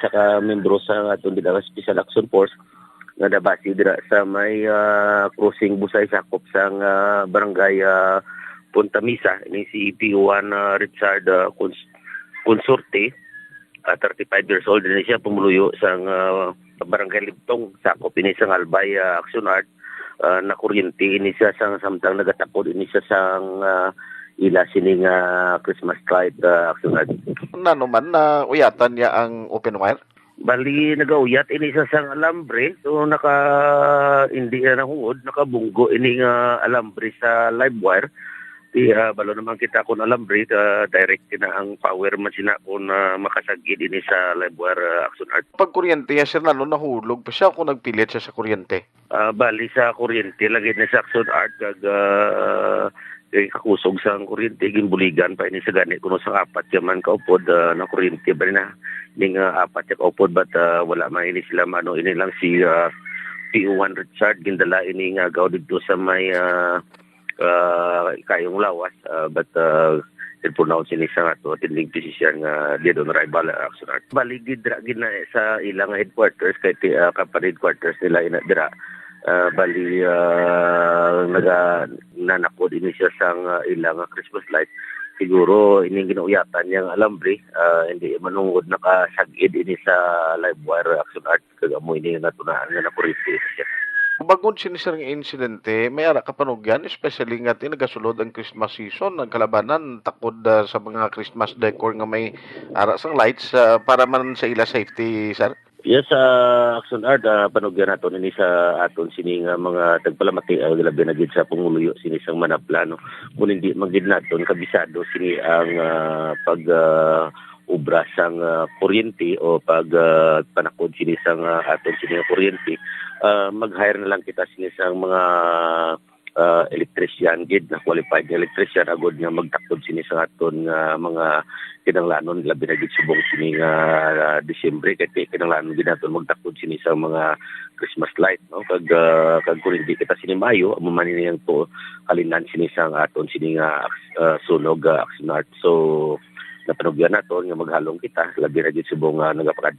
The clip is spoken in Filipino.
saka membro sa atong Bidang Special Action Force nga nabasi dira sa may crossing Busay sakop sang barangay Punta Misa ini si PO1 Richard Consorte, 35 years old din siya, pumuluyo sang barangay Libtong sakop ini sang Albay Action Art na kuryente ini siya sang samtang nagatakod ini siya sang ila sining Christmas light Action Art. Nanuman na uyatan niya ang open wire? Bali nagauyat ini sa sang alambre, so hindi na nahungod, nakabunggo ini nga alambre sa live wire. Di balo naman kita kun alambre, direct na ang power man sina kun makasagid ini sa live wire Action Art. Pag kuryente ya sir, nahulog pa siya kung nagpilit siya sa kuryente? Bali sa kuryente, lagi na sa Action Art, kay kakusog sa kuryente, gimbuligan pa ini sa gani kuno sa apat yaman kaupod na kuryente ba na ning apat ya kaupod but wala man ini sila mano ini lang si PO1 Richard gindala ini nga gaw dito sa may kayong lawas but pronounce ini sa ato tinding position nga di doon rival Action Art. Bali gidra gina sa ilang headquarters kay company headquarters nila ina dira. Bali nanakod ini siya sang ilang Christmas light. Siguro ining ginuuyatan niyang alambre, hindi manungod nakasagid ini sa live wire Action Art kagamo ini natunahan nga nakuriti siya. Bagod sinisir ng insidente, may ara kapanugyan, especially nga nagasulod ang Christmas season, nagkalabanan, takod sa mga Christmas decor nga may ara sang lights para man sa ila safety, sir? Yes, Action Art, panugyan nato ini sa aton sining mga tagpalamati labi na gid sa panguluyo sini sang manaplano. Kung hindi magid naton kabisado sini ang pag ubra sang kuryente o pag panakod sini sang aton sini kuryente, mag-hire na lang kita sini sang mga electrician gid na qualified electrician agod nga magtakod sini sa aton mga kinanglanon labi na gid subong sini nga Disyembre kay kinanglanon gid naton magtakod sini sa mga Christmas light no kag kung hindi kita sini Mayo amo man niyang to halinan sini sa aton sini nga sunog Action Art. So napanugyan naton nga maghalong kita labi na gid subong nagapakadto